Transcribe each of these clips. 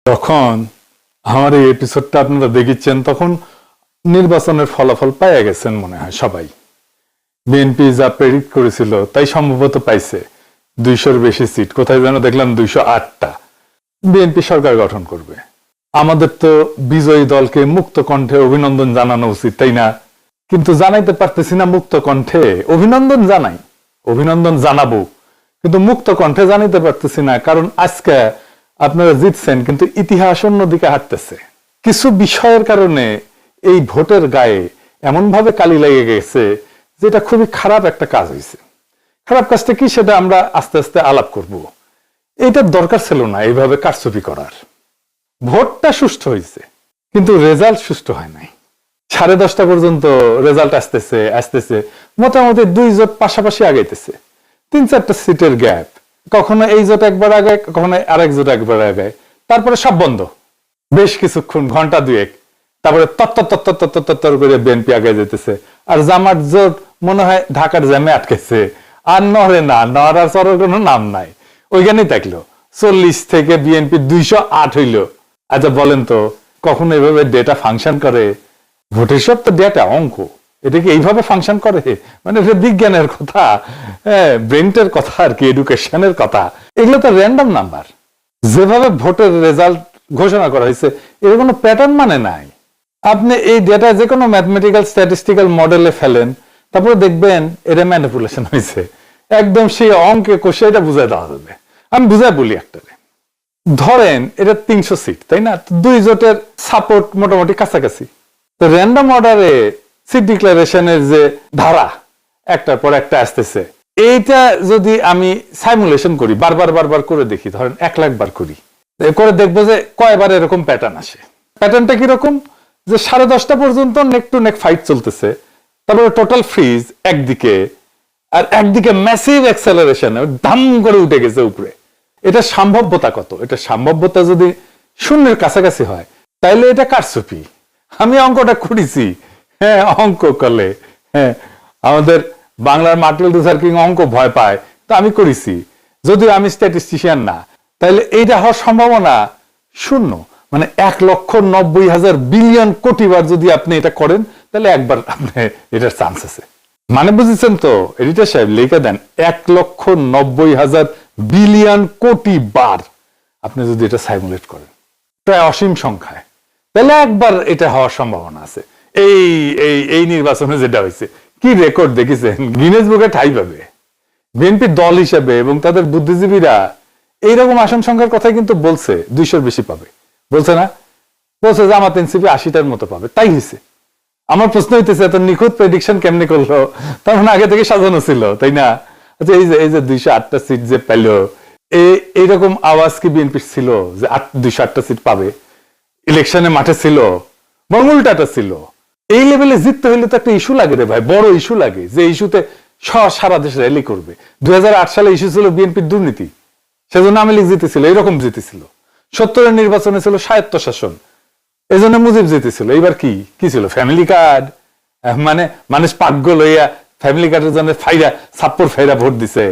তখন আমার এই এপিসোডটা আপনারা দেখেছেন, তখন নির্বাচনের ফলাফল পাইয়া গেছেন মনে হয় সবাই। বিএনপি যা প্রেডিক্ট করেছিল তাই সম্ভবত পাইছে 200-র বেশি সিট, কোথায় যেন দেখলাম 208টা। বিএনপি সরকার গঠন করবে। আমাদের তো বিজয়ী দলকে মুক্ত কণ্ঠে অভিনন্দন জানানো উচিত, তাই না? কিন্তু জানাইতে পারতেছি না মুক্ত কণ্ঠে। অভিনন্দন জানাই, অভিনন্দন জানাবো, কিন্তু মুক্ত কণ্ঠে জানাইতে পারতেছি না, কারণ আজকে আপনারা জিতছেন কিন্তু ইতিহাস অন্যদিকে হাঁটতেছে। কিছু বিষয়ের কারণে এই ভোটের গায়ে এমন ভাবে কালি লেগে গেছে যেটা খুবই খারাপ একটা কাজ হয়েছে। খারাপ কাজটা কি সেটা আমরা আস্তে আস্তে আলাপ করব। এইটার দরকার ছিল না এইভাবে কারচুপি করার। ভোটটা সুষ্ঠু হয়েছে কিন্তু রেজাল্ট সুষ্ঠু হয় নাই। 10:30 পর্যন্ত রেজাল্ট আসতেছে মোটামুটি 2 জোট পাশাপাশি আগাইতেছে, 3-4টা সিটের গ্যাপ, কখনো এই জোট একবার আগায়, কখনো আরেক জোট একবার আগায়, তারপরে সব বন্ধ বেশ কিছুক্ষণ, ঘন্টা 2-1, তারপরে তত্তর করে বিএনপি আগে যেতেছে। আর জামাত জোট মনে হয় ঢাকার জ্যামে আটকেছে, আর নড়ে না, নড়ার চড়ার কোনো নাম নাই, ওইখানেই থাকলো। 40 থেকে বিএনপি 208 হইল। আচ্ছা বলেন তো, কখনো এইভাবে ডেটা ফাংশন করে? ভোটের সব তো ডেটা, অঙ্ক, এটা কি এইভাবে ফাংশন করে? মানে এটা বিজ্ঞানের কথা, ব্রেনটের কথা আর কি, এডুকেশনের কথা। এগুলো তো র্যান্ডম নাম্বার। যেভাবে ভোটের রেজাল্ট ঘোষণা করা হয়েছে এর কোনো প্যাটার্ন মানে নাই। আপনি এই ডেটা যে কোনো ম্যাথমেটিক্যাল স্ট্যাটিস্টিক্যাল মডেলে ফেলেন, তারপরে দেখবেন এটা ম্যানিপুলেশন হয়েছে। একদম সেই অঙ্কে কষে এটা বুঝাই দেওয়া যাবে। আমি বুঝাই বলি একটারে, ধরেন এটা 300 সিট, তাই না? 2 জোটের সাপোর্ট মোটামুটি কাছাকাছি। তো র্যান্ডম অর্ডারে সিট ডিক্লারেশনের যে ধারা একটার পর একটা আসতেছে, এইটা যদি আমি সাইমুলেশন করি, বারবার করে দেখি, ধরেন 1 লাখ বার করি, করে দেখবো যে কয়বার এরকম প্যাটার্ন আসে। প্যাটার্নটা কিরকম? যে 10:30 পর্যন্ত নেক টু নেক ফাইট চলতেছে, তারপরে টোটাল ফ্রিজ একদিকে, আর একদিকে ম্যাসিভ অ্যাক্সেলারেশন, দাম করে উঠে গেছে উপরে। এটা সম্ভাব্যতা কত? এটা সম্ভাব্যতা যদি 0-এর কাছাকাছি হয় তাইলে এটা কারচুপি। আমি অঙ্কটা করেছি, হ্যাঁ, অঙ্ক করলে, হ্যাঁ, আমাদের বাংলার মার্টিন লুথার কিং অঙ্ক ভয় পায়, তো আমি করেছি। যদিও আমি স্ট্যাটিস্টিশিয়ান না, তাইলে এইটা হওয়ার সম্ভাবনা 0। মানে 1,90,000 বিলিয়ন কোটি বার যদি আপনি এটা করেন তাহলে একবার আপনি এটার চান্স আছে। মানে বুঝেছেন তো এডিটর সাহেব? লিখে দেন 1,90,000 বিলিয়ন কোটি বার আপনি যদি এটা সাইমুলেট করেন, প্রায় অসীম সংখ্যায়, তাহলে একবার এটা হওয়ার সম্ভাবনা আছে। এই এই এই নির্বাচনে যেটা হয়েছে, কি রেকর্ড দেখেছেন? গিনেস বুকে ঠাঁই পাবে বিএনপি দল হিসেবে। এবং তাদের বুদ্ধিজীবীরা এইরকম আসন সংখ্যার কথাই কিন্তু বলছে, 200-র বেশি পাবে বলছে না? বলছে যে জামাত এনসিপি 80টার মতো পাবে, তাই হয়েছে। আমার প্রশ্ন হইতেছে এত নিখুঁত প্রেডিকশন কেমনে করলো? তার মানে আগে থেকে সাজানো ছিল, তাই না? আচ্ছা, এই যে 208টা সিট যে পেল, এইরকম আওয়াজ কি বিএনপি ছিল যে 208টা সিট পাবে? ইলেকশনে মাঠে ছিল, বরং উল্টাটা ছিল। এই লেভেলে জিততে হইলে তো একটা ইস্যু লাগে রে ভাই, বড় ইস্যু লাগে, যে ইস্যুতে সারা দেশ র্যালি করবে। 2008 সালে ইস্যু ছিল বিএনপির দুর্নীতি, সেজন্য আওয়ামী লীগ জিতেছিল, এরকম জিতেছিল। 70-এর নির্বাচনে ছিল স্বায়ত্ত শাসন, এই জন্য মুজিব জিতেছিল। এইবার কি ছিল? Family card. মানে মানুষ পাগল লইয়া ফ্যামিলি কার্ডের জন্য ছাপ্পর ফাইরা ভোট দিছে।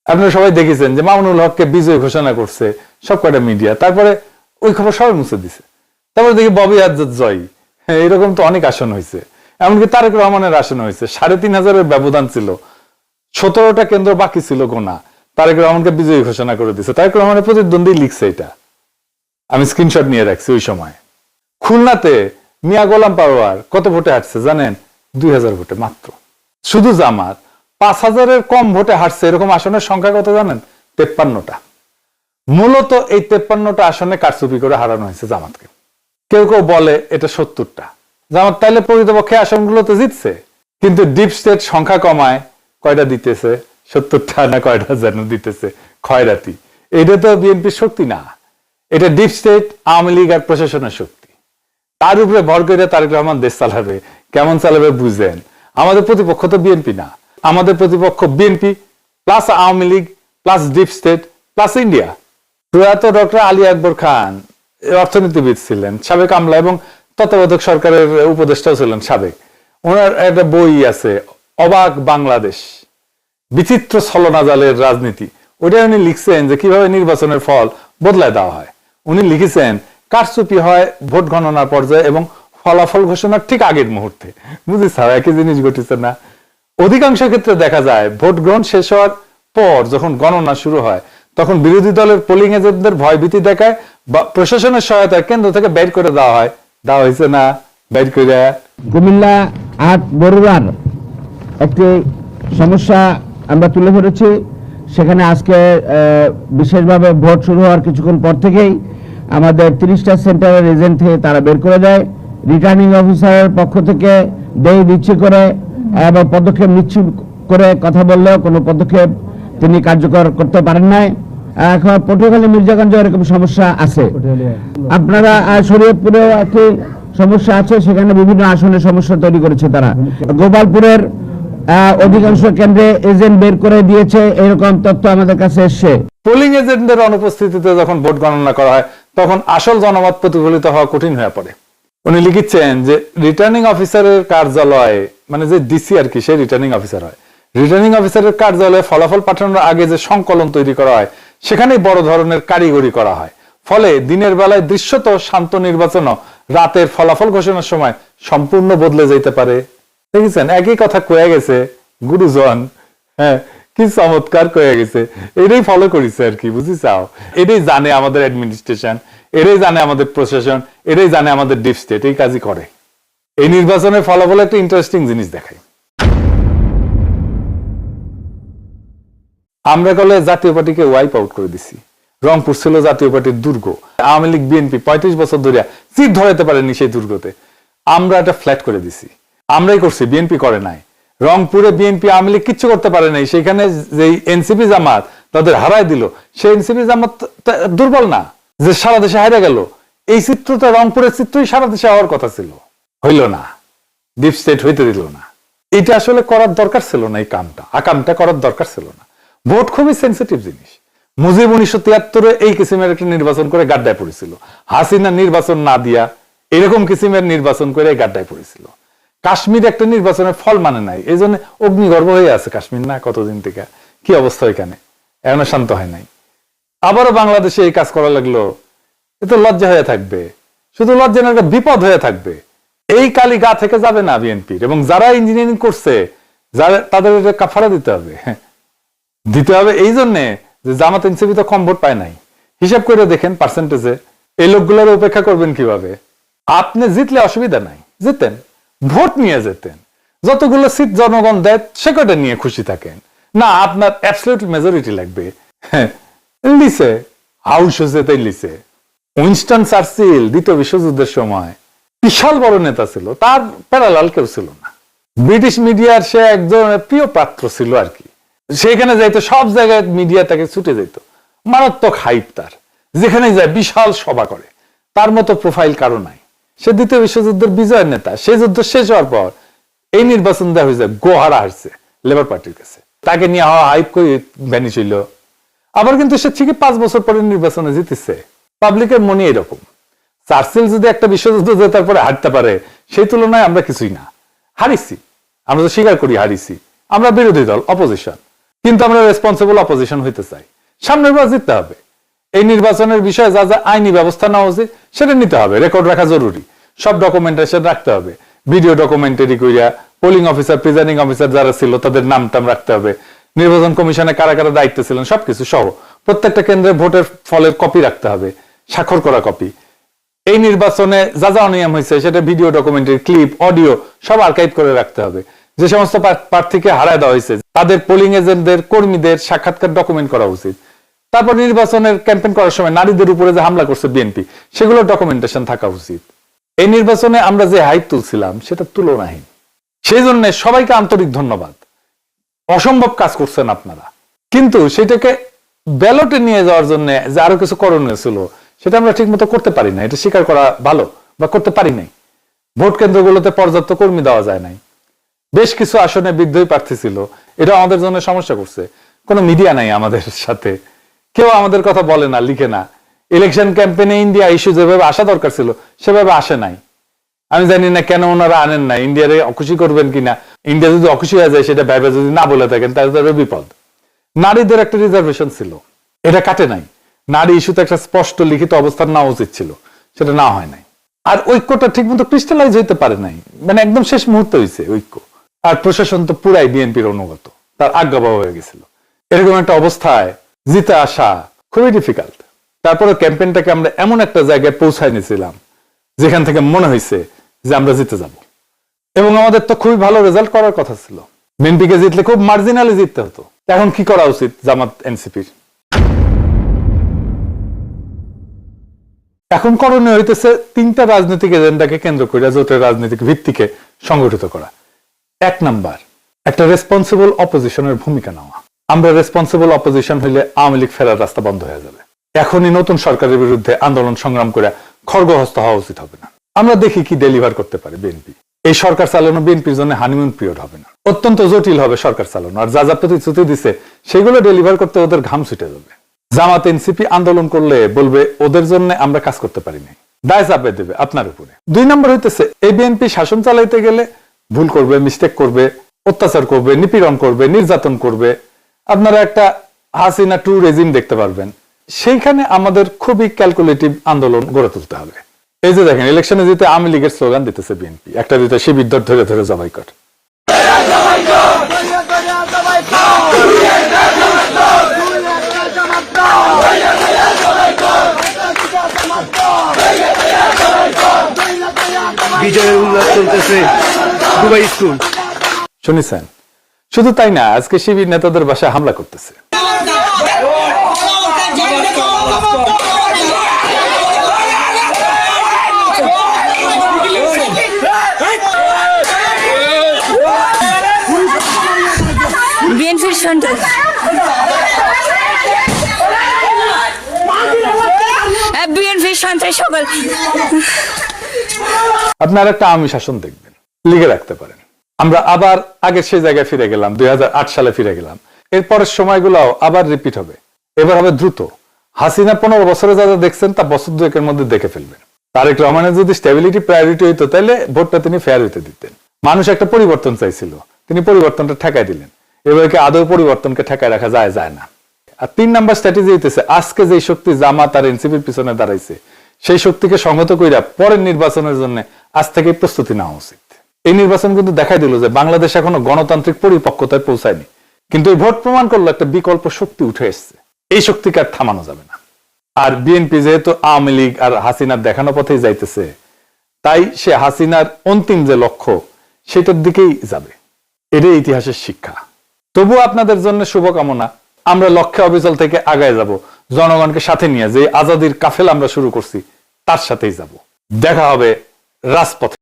আপনারা সবাই দেখেছেন যে মামুনুল হককে বিজয় ঘোষণা করছে সব কটা মিডিয়া, তারপরে ওই খবর সবাই মুছে দিছে। তারপরে দেখি ববি আজাদ জয়, এরকম তো অনেক আসন হয়েছে। এমনকি তারেক রহমানের আসন হয়েছে, 3,500-এর ব্যবধান ছিল, 17টা কেন্দ্র বাকি ছিল গোনা, তারেক রহমানকে বিজয়ী ঘোষণা করে দিছে। তারেক রহমানের প্রতিদ্বন্দ্বী লিখছে, এটা আমি স্ক্রিনশট নিয়ে রাখছি। ওই সময় খুলনাতে মিয়া গোলাম পারোয়ার কত ভোটে হারছে জানেন? 2,000 ভোটে মাত্র। শুধু জামাত 5,000-এর কম ভোটে হারছে এরকম আসনের সংখ্যা কত জানেন? 53টা। মূলত এই 53টা আসনে কারচুপি করে হারানো হয়েছে জামাতকে। কেউ কেউ বলে এটা 70টা। জামাত তাইলে প্রকৃতপক্ষে আসনগুলোতে জিতছে, কিন্তু ডিপ স্টেট সংখ্যা কমায় কয়টা দিতেছে? 70টা না কয়টা যেন দিতেছে, খয়রাতি। এটা তো বিএনপির শক্তি না, এটা ডিপ স্টেট, আওয়ামী লীগ আর প্রশাসনের শক্তি। তার উপরে ভর করে তারেক রহমান দেশ চালাবে। কেমন চালাবে বুঝেন? আমাদের প্রতিপক্ষ তো বিএনপি না, আমাদের প্রতিপক্ষ BNP plus Awami League plus deep state plus India. প্রয়াত ডক্টর আলী আকবর খান অর্থনীতিবিদ ছিলেন, সাবেক আমলা এবং তত্ত্বাবধায়ক সরকারের উপদেষ্টাও ছিলেন সাবেক। ওনার একটা বই আছে, অবাক বাংলাদেশ, বিচিত্র ছলনাজালের রাজনীতি। ওটা উনি লিখছেন যে কিভাবে নির্বাচনের ফল বদলায় দেওয়া হয়। উনি লিখেছেন কারচুপি হয় ভোট গণনার পর্যায়ে এবং ফলাফল ঘোষণার ঠিক আগের মুহূর্তে। বুঝিস একই জিনিস ঘটেছে না? অধিকাংশ ক্ষেত্রে দেখা যায় ভোট গ্রহণ শেষ হওয়ার পর যখন গণনা শুরু হয় তখন বিরোধী দলের পোলিং এজেন্টদের ভয়ভীতি দেখায় বা প্রশাসনের সহায়তায় কেন্দ্র থেকে বের করে দেওয়া হয়েছে না? বের করে কুমিল্লা ৮ বরুড়ার একটি সমস্যা আমরা তুলে ধরেছি। সেখানে আজকে বিশেষভাবে ভোট শুরু হওয়ার কিছুক্ষণ পর থেকেই আমাদের 30টা সেন্টারের এজেন্ট থেকে তারা বের করে দেয়। রিটার্নিং অফিসারের পক্ষ থেকে দেয় দিচ্ছি করে এবং পদক্ষেপ নিচ্ছি করে কথা বললেও কোনো পদক্ষেপ তিনি কার্যকর করতে পারেন নাই। এখন পটুয়াখালী মির্জাগঞ্জে এরকম সমস্যা আছে। আপনারা শরীয়তপুরেও একটি সমস্যা আছে, সেখানে বিভিন্ন আসনের সমস্যা তৈরি করেছে তারা। গোপালপুরের অধিকাংশ কেন্দ্রে এজেন্ট বের করে দিয়েছে, এরকম তথ্য আমাদের কাছে এসছে। পোলিং এজেন্টদের অনুপস্থিতিতে যখন ভোট গণনা করা হয় তখন আসল জনমত প্রতিফলিত হওয়া কঠিন হয়ে পড়ে। উনি লিখেছেন যে রিটার্নিং অফিসারের কার্যালয়ে, মানে যে ডিসি আর কি, সে রিটার্নিং অফিসার হয়। রিটার্নিং অফিসারের কার্যালয়ে ফলাফল পাঠানোর আগে যে সংকলন তৈরি করা হয় সেখানেই বড় ধরনের কারিগরি করা হয়। ফলে দিনের বেলায় দৃশ্যত শান্ত নির্বাচনও রাতের ফলাফল ঘোষণার সময় সম্পূর্ণ বদলে যেতে পারে। দেখেছেন, একই কথা কয়ে গেছে গুরুজন। হ্যাঁ, কি চমৎকার কয়ে গেছে। এটাই ফলো করেছে আর কি, বুঝি চাও? এটাই জানে আমাদের অ্যাডমিনিস্ট্রেশন, এটাই জানে আমাদের প্রশাসন, এটাই জানে আমাদের ডিপ স্টেট, এই কাজই করে। এই নির্বাচনের ফলাফল একটা ইন্টারেস্টিং জিনিস দেখায়। আমরা কলে জাতীয় পার্টিকে ওয়াইপ আউট করে দিছি। রংপুর ছিল জাতীয় পার্টির দুর্গ। আওয়ামী লীগ বিএনপি 35 বছর ধরে চিট ধরাতে পারেনি সেই দুর্গতে। আমরা এটা ফ্ল্যাট করে দিছি। আমরাই করছি, বিএনপি করে নাই। রংপুরে বিএনপি আওয়ামী লীগ কিচ্ছু করতে পারে নাই। সেখানে যে এনসিপি জামাত তাদের হারাই দিল, সেই এনসিপি জামাত দুর্বল না যে সারা দেশে হারিয়ে গেল? এই চিত্রটা, রংপুরের চিত্রই সারা দেশে হওয়ার কথা ছিল, হইল না। ডিপ স্টেট হইতে দিল না। এটা আসলে করার দরকার ছিল না। এই আকামটা করার দরকার ছিল না। ভোট খুবই সেন্সিটিভ জিনিস। মুজিব 1973-এ এই কিসিমের একটা নির্বাচন করে গাড্ডায় পড়েছিল। হাসিনা নির্বাচন না দিয়া এরকম কিসিমের নির্বাচন করে গাড্ডায় পড়েছিল। কাশ্মীর একটা নির্বাচনের ফল মানে নাই, এই জন্য অগ্নিগর্ভ হয়ে আছে কাশ্মীর না কতদিন থেকে। কি অবস্থা এখানে, এখনো শান্ত হয় নাই। আবারও বাংলাদেশে এই কাজ করা লাগলো, এ তো লজ্জা হয়ে থাকবে। শুধু লজ্জা না, একটা বিপদ হয়ে থাকবে। এই কালি গা থেকে যাবে না বিএনপির। এবং যারা ইঞ্জিনিয়ারিং করছে তাদের কাফারা দিতে হবে। এই জন্যে যে জামাত এনসিপি তো কম ভোট পায় নাই। হিসাব করে দেখেন পার্সেন্টেজে এই লোকগুলোর উপেক্ষা করবেন কিভাবে? আপনি জিতলে অসুবিধা নাই, জিতেন, ভোট নিয়ে যেতেন। যতগুলো সিট জনগণ দেয় সে কয়টা নিয়ে খুশি থাকেন না। আপনার অ্যাবসলিউট মেজরিটি লাগবে। লিসে হাউস তাই লিসে। উইনস্টন চার্চিল দ্বিতীয় বিশ্বযুদ্ধের সময় বিশাল বড় নেতা ছিল, তার প্যারালাল কেউ ছিল না। ব্রিটিশ মিডিয়ার সে একজন প্রিয় পাত্র ছিল আর কি। সেখানে যাইতো, সব জায়গায় মিডিয়া তাকে ছুটে যেত। মারাত্মক হাইপ তার, যেখানে যায় বিশাল সভা করে। তার মতো প্রোফাইল কারো নাই। সে দ্বিতীয় বিশ্বযুদ্ধের বিজয়ের নেতা। সেই যুদ্ধ শেষ হওয়ার পর এই নির্বাচন দেওয়া হয়েছে, গোহারা হারছে লেবার পার্টির কাছে। তাকে নিয়ে হাইপ করে ভ্যানিশ হইল। আবার কিন্তু সে ঠিকই 5 বছর পরে নির্বাচনে জিতেছে। পাবলিকের মনে এরকম। চার্চিল যদি একটা বিশ্বযুদ্ধ জেতার পরে হারতে পারে, সেই তুলনায় আমরা কিছুই না। হারিছি, আমরা তো স্বীকার করি হারিছি। আমরা বিরোধী দল, অপোজিশন, কিন্তু আমরা রেসপন্সিবল অপোজিশন হইতে চাই। সামনের বার জিততে হবে। এই নির্বাচনের বিষয়ে যা যা আইনি ব্যবস্থা নেওয়া উচিত সেটা নিতে হবে। রেকর্ড রাখা জরুরি, সব ডকুমেন্টেশন রাখতে হবে। ভিডিও ডকুমেন্টারি কইরা পোলিং অফিসার, প্রিজাইডিং অফিসার যারা ছিল তাদের নাম টাম রাখতে হবে। নির্বাচন কমিশনে কারা কারা দায়িত্ব ছিলেন সবকিছু সহ প্রত্যেকটা কেন্দ্রে ভোটের ফলের কপি রাখতে হবে, স্বাক্ষর করা কপি। এই নির্বাচনে যা যা অনিয়ম হয়েছে সেটা ভিডিও ডকুমেন্টারি, ক্লিপ, অডিও সব আর্কাইভ করে রাখতে হবে। যে সমস্ত প্রার্থীকে হারায় দেওয়া হয়েছে তাদের পোলিং এজেন্টদের, কর্মীদের সাক্ষাৎকার ডকুমেন্ট করা উচিত। তারপর নির্বাচনের ক্যাম্পেইন করার সময় নারীদের উপরে যে হামলা করছে বিএনপি, সেগুলো ডকুমেন্টেশন থাকা উচিত। এই নির্বাচনে আমরা যে হাইপ তুলছিলাম সেটা তুলনাহীন। সেই জন্য সবাইকে আন্তরিক ধন্যবাদ। অসম্ভব কাজ করছেন আপনারা। কিন্তু সেটাকে ব্যালটে নিয়ে যাওয়ার জন্য যে আরো কিছু করণীয় ছিল সেটা আমরা ঠিক মতো করতে পারি না। এটা স্বীকার করা ভালো, বা করতে পারি নাই। ভোট কেন্দ্রগুলোতে পর্যাপ্ত কর্মী দেওয়া যায় নাই। বেশ কিছু আসনে বিদ্রোহী প্রার্থী ছিল, এটা আমাদের জন্য সমস্যা করছে। কোনো মিডিয়া নাই আমাদের সাথে, কেউ আমাদের কথা বলে না, লিখে না। ইলেকশন ক্যাম্পেইনে ইন্ডিয়া ইস্যু যেভাবে আসা দরকার ছিল সেভাবে আসে নাই। আমি জানি না কেন ওনারা আনেন না। ইন্ডিয়ারে অখুশি করবেন কিনা, ইন্ডিয়া যদি অখুশি হয়ে যায় সেটা ভেবে যদি না বলে থাকেন তাহলে তাদের বিপদ। নারীদের একটা রিজার্ভেশন ছিল, এটা কাটে নাই। নারী ইস্যুতে একটা স্পষ্ট লিখিত অবস্থান নেওয়া উচিত ছিল, সেটা না হয় নাই। আর ঐক্যটা ঠিক মতো ক্রিস্টালাইজ হইতে পারে নাই, মানে একদম শেষ মুহূর্তে হয়েছে ঐক্য। আর প্রশাসন তো পুরাই বিএনপির অনুগত, তার আজ্ঞাবহ হয়ে গেছিল। এরকম একটা অবস্থায় জিতে আসা খুবই ডিফিকাল্ট। তারপরে ক্যাম্পেইনটাকে আমরা এমন একটা জায়গায় পৌঁছায় নিয়েছিলাম যেখান থেকে মনে হয়েছে যে আমরা জিতে যাব, এবং আমাদের তো খুবই ভালো রেজাল্ট করার কথা ছিল। বিএনপিকে জিতলে খুব মার্জিনালি জিততে হতো। এখন কি করা উচিত জামাত এনসিপির? এখন করণীয় হইতেছে তিনটা রাজনৈতিক এজেন্ডাকে কেন্দ্র করে জোটের রাজনৈতিক ভিত্তিকে সংগঠিত করা। এক নাম্বার, একটা রেসপন্সিবল অপোজিশনের ভূমিকা নেওয়া। আমরা রেসপন্সিবল অপোজিশন হইলে আওয়ামী লীগ ফেরার রাস্তা বন্ধ হয়ে যাবে। এখনই নতুন সরকারের বিরুদ্ধে আন্দোলন সংগ্রাম করে খড়গহস্ত হওয়া উচিত হবে না। আমরা দেখি কি ডেলিভার করতে পারে বিএনপি। এই সরকার চালানো বিএনপির জন্য হানিমুন পিরিয়ড হবে না, অত্যন্ত জটিল হবে সরকার চালানো। আর যা যা প্রতিশ্রুতি দিছে সেগুলো ডেলিভার করতে ওদের ঘাম ছুটে যাবে। জামাত এনসিপি আন্দোলন করলে বলবে ওদের জন্য আমরা কাজ করতে পারি নাই, দায় চাপিয়ে দেবে আপনার উপরে। দুই নম্বর হইতেছে এই বিএনপি শাসন চালাইতে গেলে ভুল করবে, মিস্টেক করবে, অত্যাচার করবে, নিপীড়ন করবে, নির্যাতন করবে। আপনারা একটা হাসিনা টু রেজিম দেখতে পারবেন। সেইখানে আমাদের খুবই ক্যালকুলেটিভ আন্দোলন গড়ে তুলতে হবে। এই যে দেখেন, ইলেকশনে জিতে আওয়ামী লীগের স্লোগান দিতেছে বিএনপি, একটা দিতে শিবির ধরে ধরে জবাই কর। বিজয়ের উল্লাস চলতেছে দুবাই স্কুল। শুনেছেন? শুধু তাই না, আজকে শিবির নেতাদের বাসায় হামলা করতেছে। বিএনপির সন্ত্রাস, বিএনপির সন্ত্রাস সকল। আপনারা একটা আওয়ামী শাসন দেখবেন, লিগে রাখতে পারেন। আমরা আবার আগের সেই জায়গায় ফিরে গেলাম, 2008 সালে ফিরে গেলাম। এরপরের সময়গুলোও আবার রিপিট হবে, এবার হবে দ্রুত। হাসিনা 15 বছরে যা যা দেখছেন তা বছর দুয়েকের মধ্যে দেখে ফেলবেন। তারেক রহমানের যদি স্টেবিলিটি প্রায়োরিটি হইতো তাহলে ভোটটা তিনি ফেয়ার হইতে দিতেন। মানুষ একটা পরিবর্তন চাইছিল, তিনি পরিবর্তনটা ঠেকাই দিলেন। এবারে আদৌ পরিবর্তনকে ঠেকায় রাখা যায় না। আর 3 নাম্বার স্ট্র্যাটেজি হইতেছে আজকে যে শক্তি জামাত আর এনসিপির পিছনে দাঁড়াইছে সেই শক্তিকে সংহত কইরা পরের নির্বাচনের জন্য আজ থেকে প্রস্তুতি নেওয়া উচিত। এই নির্বাচন কিন্তু দেখাই দিল যে বাংলাদেশ এখনো গণতান্ত্রিক পরিপক্কতায় পৌঁছায়নি, কিন্তু এই ভোট প্রমাণ করলো একটা বিকল্প শক্তি উঠে এসছে। এই শক্তিকে আর থামানো যাবে না। আর বিএনপি যেহেতু আওয়ামী লীগ আর হাসিনার দেখানো পথেই যাইতেছে, তাই সে হাসিনার অন্তিম যে লক্ষ্য সেটার দিকেই যাবে। এটাই ইতিহাসের শিক্ষা। তবু আপনাদের জন্য শুভকামনা। আমরা লক্ষ্যে অবিচল থেকে আগায় যাব, জনগণকে সাথে নিয়ে যে আজাদির কাফেলা আমরা শুরু করছি তার সাথেই যাব। দেখা হবে রাজপথে।